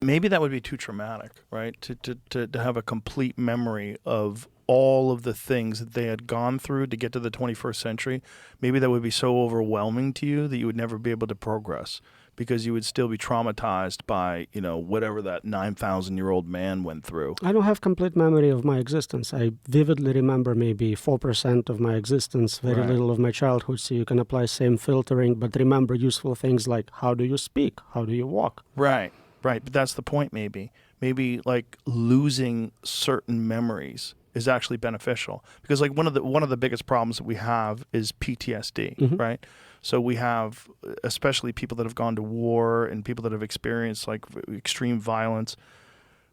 maybe that would be too traumatic, right? To have a complete memory of all of the things that they had gone through to get to the 21st century. Maybe that would be so overwhelming to you that you would never be able to progress because you would still be traumatized by, whatever that 9,000-year-old man went through. I don't have complete memory of my existence. I vividly remember maybe 4% of my existence, very little of my childhood, so you can apply same filtering, but remember useful things like how do you speak, how do you walk. Right, but that's the point maybe. Maybe like losing certain memories is actually beneficial because like one of the biggest problems that we have is PTSD, right? So we have especially people that have gone to war and people that have experienced like extreme violence.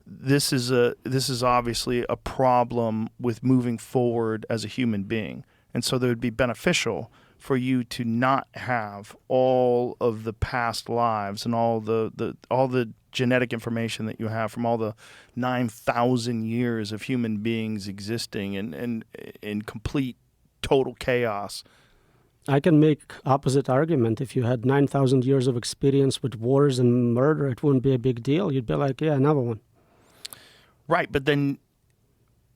This is obviously a problem with moving forward as a human being. And so it would be beneficial for you to not have all of the past lives and all the genetic information that you have from all the 9,000 years of human beings existing and in complete total chaos. I can make opposite argument. If you had 9,000 years of experience with wars and murder, it wouldn't be a big deal. You'd be like, yeah, another one. Right, but then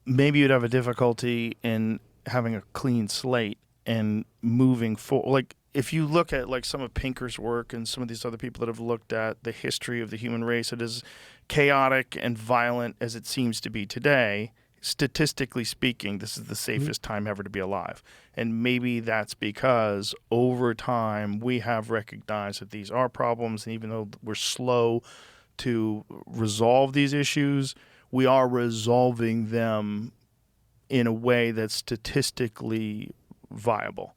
maybe you'd have a difficulty in having a clean slate and moving forward. Like if you look at like some of Pinker's work and some of these other people that have looked at the history of the human race, it is chaotic and violent as it seems to be today. Statistically speaking, this is the safest time ever to be alive. And maybe that's because over time we have recognized that these are problems, and even though we're slow to resolve these issues, we are resolving them in a way that's statistically viable.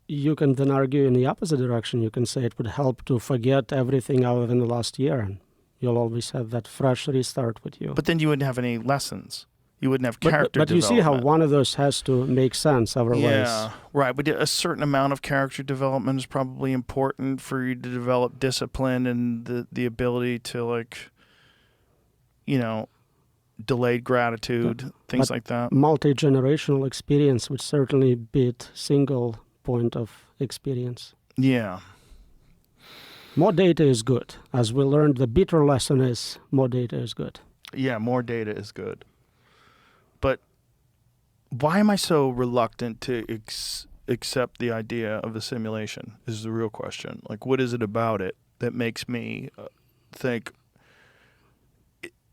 You can then argue in the opposite direction. You can say it would help to forget everything other than the last year, and you'll always have that fresh restart with you. But then you wouldn't have any lessons. You wouldn't have character but you development. see how one of those has to make sense otherwise. Yeah, right. But a certain amount of character development is probably important for you to develop discipline and the ability to like, delayed gratitude, things like that. Multi-generational experience would certainly beat single point of experience. Yeah. More data is good. As we learned, the bitter lesson is more data is good. Yeah, more data is good. But why am I so reluctant to accept the idea of a simulation is the real question. Like, what is it about it that makes me think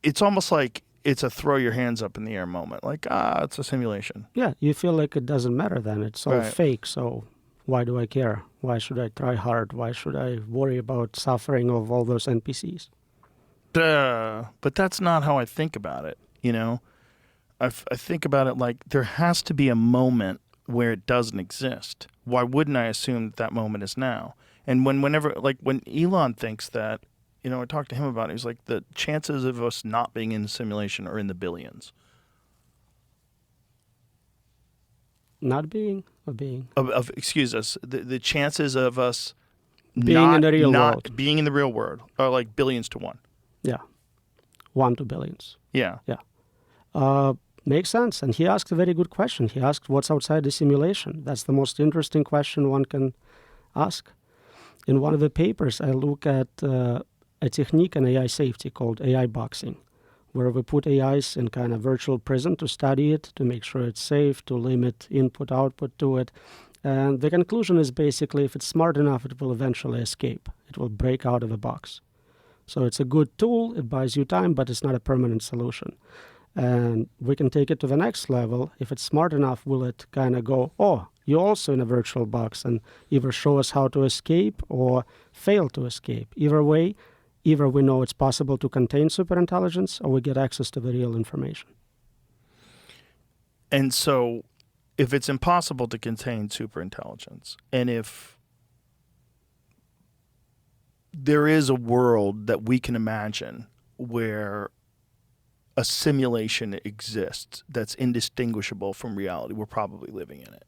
it's almost like it's a throw your hands up in the air moment. Like, it's a simulation. Yeah, you feel like it doesn't matter then. It's all fake, so why do I care? Why should I try hard? Why should I worry about suffering of all those NPCs? But that's not how I think about it, I think about it like there has to be a moment where it doesn't exist. Why wouldn't I assume that moment is now? And whenever Elon thinks that, I talked to him about it. He's like, the chances of us not being in the simulation are in the billions. Not being or being? Excuse us. The chances of us being in the real world. Being in the real world are like billions to one. Yeah. 1 to billions. Yeah. Yeah. Makes sense. And he asked a very good question. He asked what's outside the simulation. That's the most interesting question one can ask. In one of the papers, I look at a technique in AI safety called AI boxing, where we put AIs in kind of virtual prison to study it, to make sure it's safe, to limit input-output to it. And the conclusion is basically if it's smart enough, it will eventually escape. It will break out of the box. So it's a good tool. It buys you time, but it's not a permanent solution. And we can take it to the next level. If it's smart enough, will it kind of go, oh, you're also in a virtual box, and either show us how to escape or fail to escape. Either way, either we know it's possible to contain superintelligence or we get access to the real information. And so if it's impossible to contain superintelligence, and if there is a world that we can imagine where a simulation exists that's indistinguishable from reality, we're probably living in it.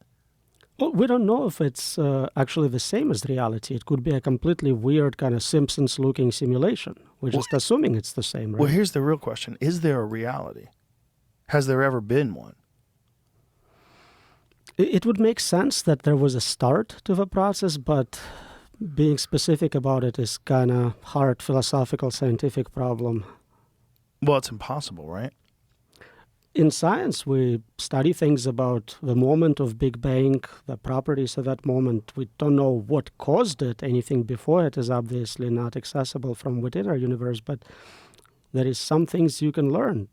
Well, we don't know if it's actually the same as reality. It could be a completely weird kind of Simpsons-looking simulation. We're just assuming it's the same, right? Well, here's the real question. Is there a reality? Has there ever been one? It would make sense that there was a start to the process, but being specific about it is kind of hard philosophical scientific problem. Well, it's impossible, right? In science, we study things about the moment of Big Bang, the properties of that moment. We don't know what caused it. Anything before it is obviously not accessible from within our universe, but there is some things you can learn.